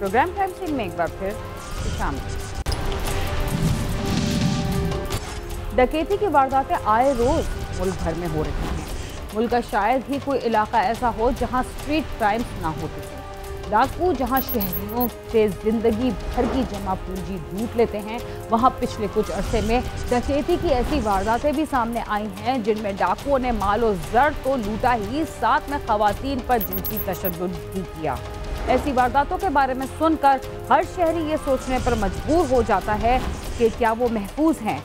Programme time Singh में एक बार फिर शामिल। डकैती की वारदातें आए रोज मुल्क भर में हो रही हैं। मुल्क का शायद ही कोई इलाका ऐसा हो जहां स्ट्रीट क्राइम्स ना होते हैं। डाकू जहां शहरियों से जिंदगी भर की जमा पूंजी लूट लेते हैं, वहां पिछले कुछ अरसे में डकैती की ऐसी वारदातें भी सामने आई हैं जिनमें डाकुओं ने मालो जर तो लूटा ही, साथ में खवातीन पर जिनसी तशद्दुद भी किया। ऐसी वारदातों के बारे में सुनकर हर शहरी ये सोचने पर मजबूर हो जाता है कि क्या वो महफूज हैं।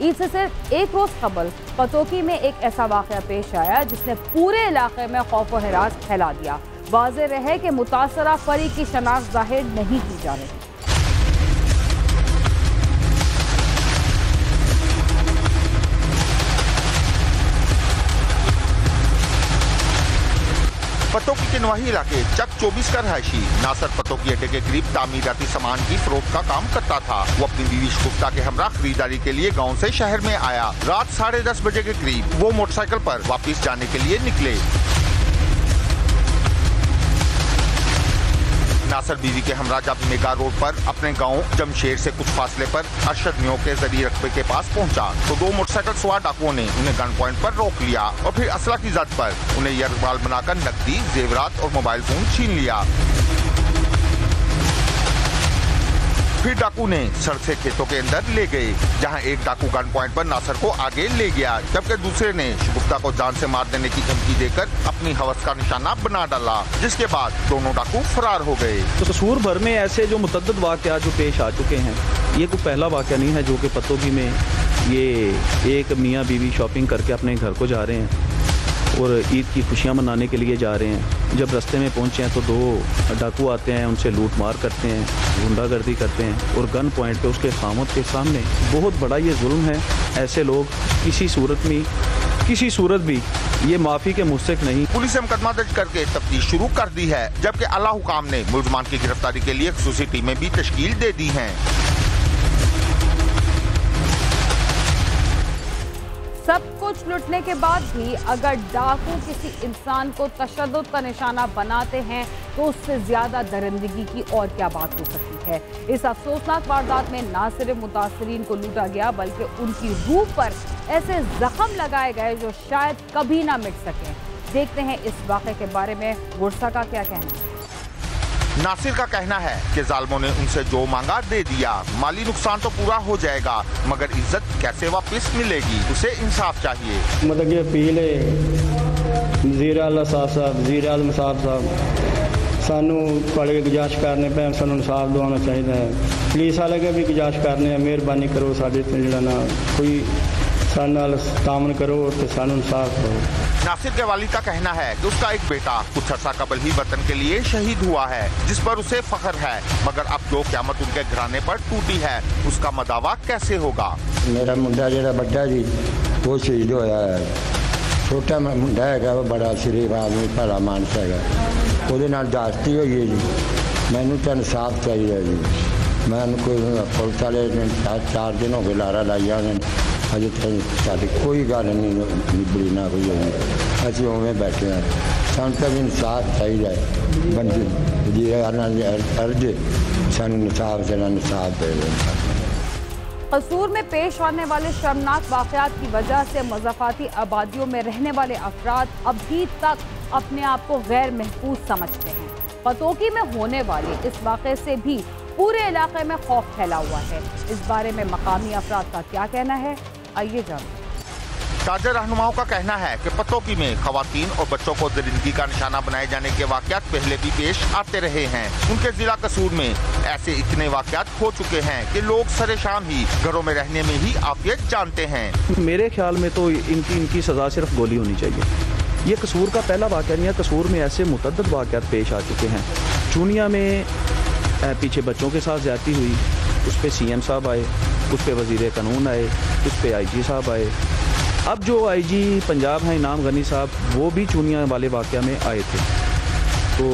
ईद से सिर्फ एक रोज कबल पतोकी में एक ऐसा वाक़या पेश आया जिसने पूरे इलाके में खौफ और हिरास फैला दिया। वाज़ेह रहे कि मुतासरा फरी की शनाख्त जाहिर नहीं की जा रही। पतोकी के नवाही इलाके चक 24 का रहायशी नासर पतोकी अड्डे के करीब तामीराती सामान की फरोख्त का काम करता था। वो अपनी बीवी शगुफ्ता के हमरा खरीदारी के लिए गांव से शहर में आया। रात 10:30 बजे के करीब वो मोटरसाइकिल पर वापस जाने के लिए निकले। नासर बीवी के हमरा जब मेगा रोड पर अपने गांव जमशेर से कुछ फासले पर अरशद मियों के जरिए रकबे के पास पहुंचा तो दो मोटरसाइकिल सवार डाकुओं ने उन्हें गन पॉइंट पर रोक लिया और फिर असला की जद पर उन्हें यरगमाल बनाकर नकदी, जेवरात और मोबाइल फोन छीन लिया। फिर डाकू ने सड़क से खेतों के अंदर ले गए, जहां एक डाकू गन पॉइंट पर नासर को आगे ले गया, जबकि दूसरे ने शगुफ्ता को जान से मार देने की धमकी देकर अपनी हवस का निशाना बना डाला, जिसके बाद दोनों डाकू फरार हो गए। तो कसूर भर में ऐसे जो मुतअद्दिद वाक़यात जो पेश आ चुके हैं, ये कोई पहला वाक़या नहीं है जो कि पतोकी में ये एक मियाँ बीवी शॉपिंग करके अपने घर को जा रहे हैं और ईद की खुशियाँ मनाने के लिए जा रहे हैं। जब रास्ते में पहुँचे हैं तो दो डाकू आते हैं, उनसे लूट मार करते हैं, गुंडागर्दी करते हैं और गन पॉइंट पे उसके खामद के सामने बहुत बड़ा ये जुल्म है। ऐसे लोग किसी सूरत भी ये माफ़ी के मुस्तहिक नहीं। पुलिस ने मुकदमा दर्ज करके तफ्तीश शुरू कर दी है, जबकि आला हुकाम ने मुलजमान की गिरफ्तारी के लिए खुसूसी टीमें भी तश्कील दे दी हैं। सब कुछ लुटने के बाद भी अगर डाकू किसी इंसान को तशद्दुद का निशाना बनाते हैं तो उससे ज्यादा दरिंदगी की और क्या बात हो सकती है। इस अफसोसनाक वारदात में न सिर्फ मुतासरीन को लूटा गया बल्कि उनकी रूह पर ऐसे जख्म लगाए गए जो शायद कभी ना मिट सके। देखते हैं इस वाक़े के बारे में गुरसा का क्या कहना है। नासिर का कहना है कि जालिमों ने उनसे जो मांगा दे दिया, माली नुकसान तो पूरा हो जाएगा मगर इज्जत कैसे वापस मिलेगी, उसे इंसाफ चाहिए। मतलब कि अपील है वज़ीर आला साहब, वज़ीर आलम साहब सानू बड़े गुजारिश करने पे सानू इंसाफ दिवाना चाहिए है। पुलिस वाले के भी गुजारिश करने, मेहरबानी करो साडे ते जिहड़ा ना कोई साडे नाल तामन करो तो सानू इंसाफ करो। नासिर के वालिद का कहना है कि उसका एक बेटा कुछ अर्सा कबल ही वतन के लिए शहीद हुआ है, जिस पर उसे फख्र है, मगर अब जो क़यामत उनके घराने पर टूटी है उसका मदावा कैसे होगा। मेरा मुंडा जो बड़ा जी वो शहीद होया है, छोटा मुंडा है वो बड़ा शरीफ आदमी भला मानस है, वो जास्ती हुई है जी। मैनू तो इंसाफ चाहिए जी। मैं कोई पुलिस वाले 4 दिन हो गए लारा लाइया अजे साड़ी कोई गल नहीं निबड़ी ना कोई होगी, असं उवें बैठे हैं। सानू तो इंसाफ चाहिए बंदे जी अर्ज सानू इंसाफ देना, इंसाफ दे। कसूर में पेश आने वाले शर्मनाक वाक़यात की वजह से मज़ाफ़ाती आबादियों में रहने वाले अफराद अभी तक अपने आप को गैर महफूज समझते हैं। पतोकी में होने वाले इस वाक़े से भी पूरे इलाके में खौफ फैला हुआ है। इस बारे में मकामी अफराद का क्या कहना है, आइए जानते। ताजा रहनुमाओं का कहना है कि पतोकी में खवातीन और बच्चों को दरिंदगी का निशाना बनाए जाने के वाक़यात पहले भी पेश आते रहे हैं। उनके जिला कसूर में ऐसे इतने वाक़यात हो चुके हैं कि लोग सरे शाम ही घरों में रहने में ही आफियत जानते हैं। मेरे ख्याल में तो इनकी सज़ा सिर्फ गोली होनी चाहिए। ये कसूर का पहला वाक़या नहीं है। कसूर में ऐसे मुतअद्दिद वाक़यात पेश आ चुके हैं। चूनिया में पीछे बच्चों के साथ ज़्यादती हुई, उस पर CM साहब आए, उस पर वज़ीर कानून आए, उस पर IG साहब आए। अब जो IG पंजाब हैं इनाम गनी साहब, वो भी चूनिया वाले वाक़या में आए थे। तो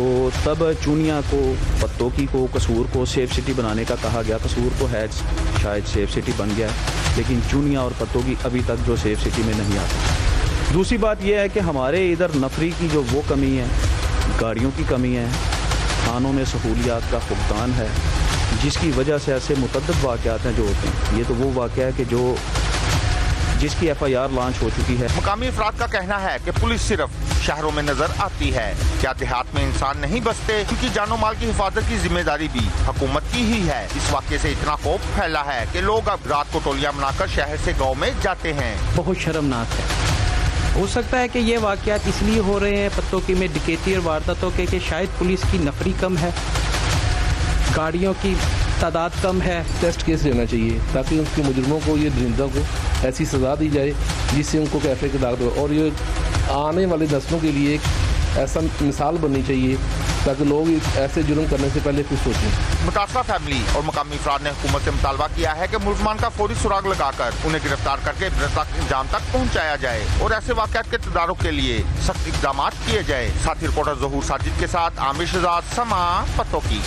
तब चूनिया को, पतोकी को, कसूर को सेफ सिटी बनाने का कहा गया। कसूर को है शायद सेफ सिटी बन गया है, लेकिन चूनिया और पतोकी अभी तक जो सेफ सिटी में नहीं आते। दूसरी बात यह है कि हमारे इधर नफरी की जो वो कमी है, गाड़ियों की कमी है, थानों में सहूलियात का फुकदान है, जिसकी वजह से ऐसे मुतअद्दिद वाक़यात हैं जो होते हैं। ये तो वो वाक़या है कि जो जिसकी FIR लॉन्च हो चुकी है। मुकामी अफराद का कहना है कि पुलिस सिर्फ शहरों में नजर आती है, क्या देहात में इंसान नहीं बसते? क्योंकि जानो माल की हिफाजत की जिम्मेदारी भी हुकूमत की ही है। इस वाक़े से इतना खौफ फैला है कि लोग अब रात को टोलियां बनाकर शहर से गाँव में जाते हैं। बहुत शर्मनाक है। हो सकता है कि ये वाक़यात इसलिए हो रहे हैं पत्तोकी में डकैती और वारदातों के कि शायद पुलिस की नफरी कम है, गाड़ियों की तादाद कम है। टेस्ट केस लेना चाहिए ताकि उसके मुजरिमों को, ये दरिंदों को ऐसी सज़ा दी जाए जिससे उनको कैफे के दाग दो, और ये आने वाली नस्लों के लिए एक ऐसा मिसाल बननी चाहिए ताकि लोग ऐसे जुर्म करने से पहले कुछ सोचें। मुतासरा फैमिली और मुकामी अफराद ने हुकूमत से मुतालबा किया है कि मुलजमान का फौरी सुराग लगाकर उन्हें गिरफ्तार करके इंजाम तक पहुँचाया जाए और ऐसे वाक़यात के तदारुक के लिए सख्त इक़दाम किए जाए। साथी रिपोर्टर ज़हूर साजिद के साथ आमिर शहजाद, समा, पत्तोकी।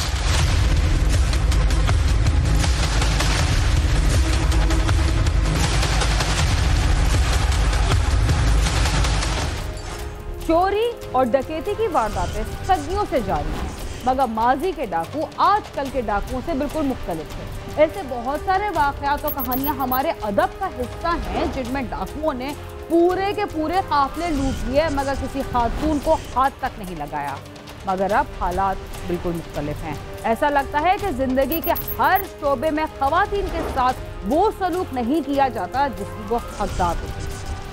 चोरी और डकैती की वारदातें सदियों से जारी हैं, मगर माजी के डाकू आजकल के डाकुओं से बिल्कुल मुख्तलिफ है। ऐसे बहुत सारे वाक़यात और कहानियां हमारे अदब का हिस्सा हैं जिनमें डाकुओं ने पूरे के पूरे काफिले लूट लिए मगर किसी खातून को हाथ तक नहीं लगाया। मगर अब हालात बिल्कुल मुख्तलिफ हैं। ऐसा लगता है कि जिंदगी के हर शोबे में खवातीन के साथ वो सलूक नहीं किया जाता जिसकी वो हकदार होती।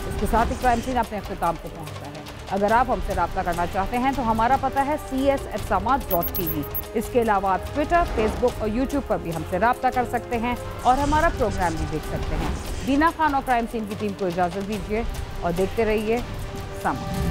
इसके साथ ही क्राइम सीन अपने अख्ताम को पहुंचता है। अगर आप हमसे रब्ता करना चाहते हैं तो हमारा पता है cs@samad.tv। इसके अलावा आप ट्विटर, फेसबुक और यूट्यूब पर भी हमसे रब्ता कर सकते हैं और हमारा प्रोग्राम भी देख सकते हैं। दीना खान और क्राइम सीन की टीम को इजाज़त दीजिए और देखते रहिए समा।